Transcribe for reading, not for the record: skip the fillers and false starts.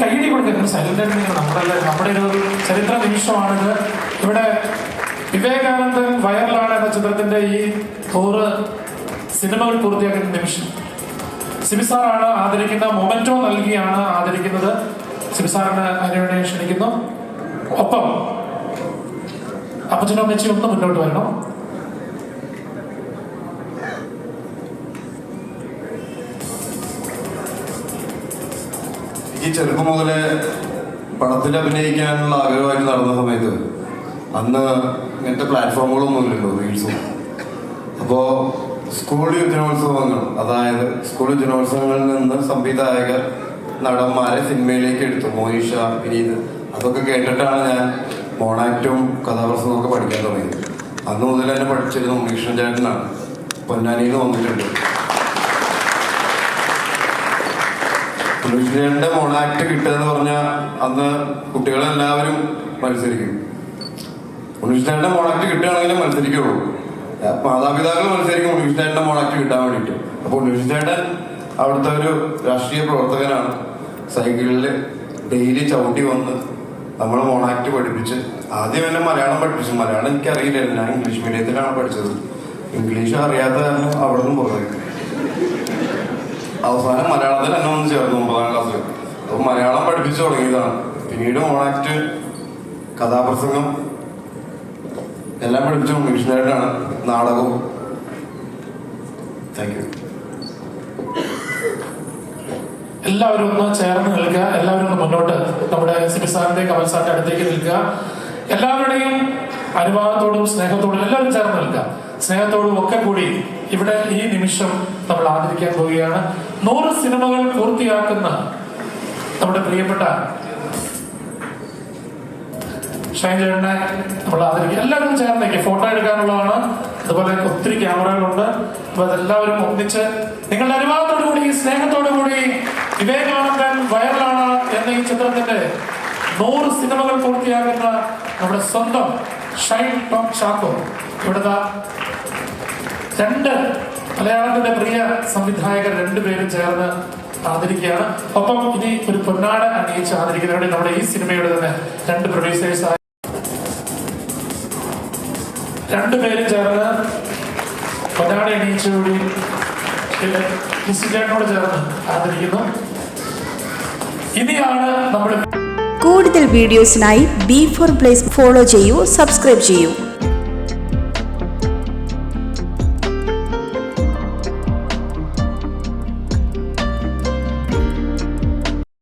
കൈയടി കൊടുക്കുന്നത് സൈലന്റായിട്ട് നമ്മുടെ ഒരു ചരിത്ര നിമിഷമാണിത്. ഇവിടെ വിവേകാനന്ദൻ വൈറലാണ് എന്ന ചിത്രത്തിന്റെ ഈ 100 സിനിമകൾ പൂർത്തിയാക്കുന്ന നിമിഷം സിബിസാറാണ് ആദരിക്കുന്ന മൊമെന്റോ നൽകിയാണ് ആദരിക്കുന്നത്. സിബിസാറിന് അതിനുവേണ്ടി ക്ഷണിക്കുന്നു. ഒപ്പം അപ്പച്ചനും അമ്മച്ചിയും ഒന്ന് മുന്നോട്ട് വരണം. ഈ ചെറുപ്പം മുതലേ പടത്തിൽ അഭിനയിക്കാനുള്ള ആഗ്രഹമായിട്ട് നടന്ന സമയത്ത് അന്ന് ഇങ്ങനത്തെ പ്ലാറ്റ്ഫോമുകളൊന്നുമില്ലല്ലോ, റീൽസും. അപ്പോൾ സ്കൂൾ യുവജനോത്സവങ്ങൾ, അതായത് സ്കൂൾ യുവജനോത്സവങ്ങളിൽ നിന്ന് സംവിധായകർ നടന്മാരെ സിനിമയിലേക്ക് എടുത്തു. മോനിഷ, വിനീത്, അതൊക്കെ കേട്ടിട്ടാണ് ഞാൻ മോണാക്റ്റും കഥാപ്രസംഗമൊക്കെ പഠിക്കാൻ തുടങ്ങിയത്. അന്ന് മുതൽ തന്നെ പഠിച്ചിരുന്ന ഉണ്ണീകൃഷ്ണൻ ചേട്ടനാണ്. പൊന്നാനിയിൽ വന്നിട്ടുണ്ട്. ഉണ്ണീകൃഷ്ണന്റെ മോണാക്ട് കിട്ടുകയെന്ന് പറഞ്ഞാൽ അന്ന് കുട്ടികളെല്ലാവരും മത്സരിക്കും. ഉണ്ണീകൃഷ്ണന്റെ മോണാക്ട് കിട്ടുകയാണെങ്കിലും മത്സരിക്കുള്ളൂ. മാതാപിതാക്കൾ മത്സരിക്കും ഉണ്ണീകൃഷ്ണന്റെ മോണാക്ട് കിട്ടാൻ വേണ്ടിയിട്ട്. അപ്പോൾ ഉണ്ണീകൃഷ്ണൻ അവിടുത്തെ ഒരു രാഷ്ട്രീയ പ്രവർത്തകനാണ്. സൈക്കിളിൽ ഡെയിലി ചവിട്ടി വന്ന് നമ്മളെ മോണാക്ട് പഠിപ്പിച്ച് ആദ്യം എന്നെ മലയാളം പഠിപ്പിച്ചു. മലയാളം എനിക്കറിയില്ലായിരുന്നു. ഞാൻ ഇംഗ്ലീഷ് മീഡിയത്തിലാണ് പഠിച്ചത്. ഇംഗ്ലീഷ് അറിയാത്ത കാരണം അവിടെ നിന്നും പുറകെ. അവസാനം മലയാളത്തിൽ എന്നെ ഒന്ന് ചേർന്നു 9ാം ക്ലാസ്സിൽ. അപ്പോൾ മലയാളം പഠിപ്പിച്ചു തുടങ്ങിയതാണ്. പിന്നീട് മോണാക്ട്, കഥാപ്രസംഗം എല്ലാം പഠിപ്പിച്ചു ഉണ്ണീകൃഷ്ണനായിട്ടാണ്. നാടകവും. Thank you. എല്ലാവരും ഒന്ന് ചേർന്ന് നിൽക്കുക. എല്ലാവരും ഒന്ന് മുന്നോട്ട് നമ്മുടെ സിബിസാറിന്റെ കമൽസാറിന്റെ അടുത്തേക്ക് നിൽക്കുക. എല്ലാവരുടെയും അനുവാദത്തോടും സ്നേഹത്തോടും എല്ലാവരും ചേർന്ന് നിൽക്കുക. സ്നേഹത്തോടും ഒക്കെ കൂടി ഇവിടെ ഈ നിമിഷം നമ്മൾ ആദരിക്കാൻ പോവുകയാണ്. 100 സിനിമകൾ പൂർത്തിയാക്കുന്ന നമ്മുടെ പ്രിയപ്പെട്ട ഷൈൻ ചേട്ടനെ നമ്മൾ ആദരിക്കുക. എല്ലാവരും ചേർന്നേക്ക്. ഫോട്ടോ എടുക്കാനുള്ളതാണ്. അതുപോലെ ഒത്തിരി ക്യാമറകളുണ്ട്. അപ്പൊ അതെല്ലാവരും ഒന്നിച്ച് നിങ്ങളുടെ അനുവാദത്തോടു കൂടി സ്നേഹത്തോടു കൂടി വിവേകാനന്ദൻ വൈറലാണ് എന്ന ഈ ചിത്രത്തിന്റെ 100 സിനിമകൾ പൂർത്തിയാക്കുന്ന നമ്മുടെ സ്വന്തം ഷൈൻ ടോം ചാക്കോ ഇവിടുത്തെ 2 മലയാളത്തിന്റെ പ്രിയ സംവിധായകർ 2 പേരും ചേർന്ന് ആദരിക്കുകയാണ്. ഒപ്പം ഇനി ഒരു പൊന്നാട അണിയിച്ച് ആദരിക്കുന്നതിലൂടെ നമ്മുടെ ഈ സിനിമയുടെ തന്നെ 2 പ്രൊഡ്യൂസേഴ്സ് 2 പേരും ചേർന്ന് പൊന്നാട അണിയിച്ചുകൂടി ചേട്ടനോട് ചേർന്ന് ആദരിക്കുന്നു. ഇനിയാണ് നമ്മൾ കൂടുതൽ വീഡിയോസിനായി B4 Place ഫോളോ ചെയ്യൂ, സബ്സ്ക്രൈബ് ചെയ്യൂ.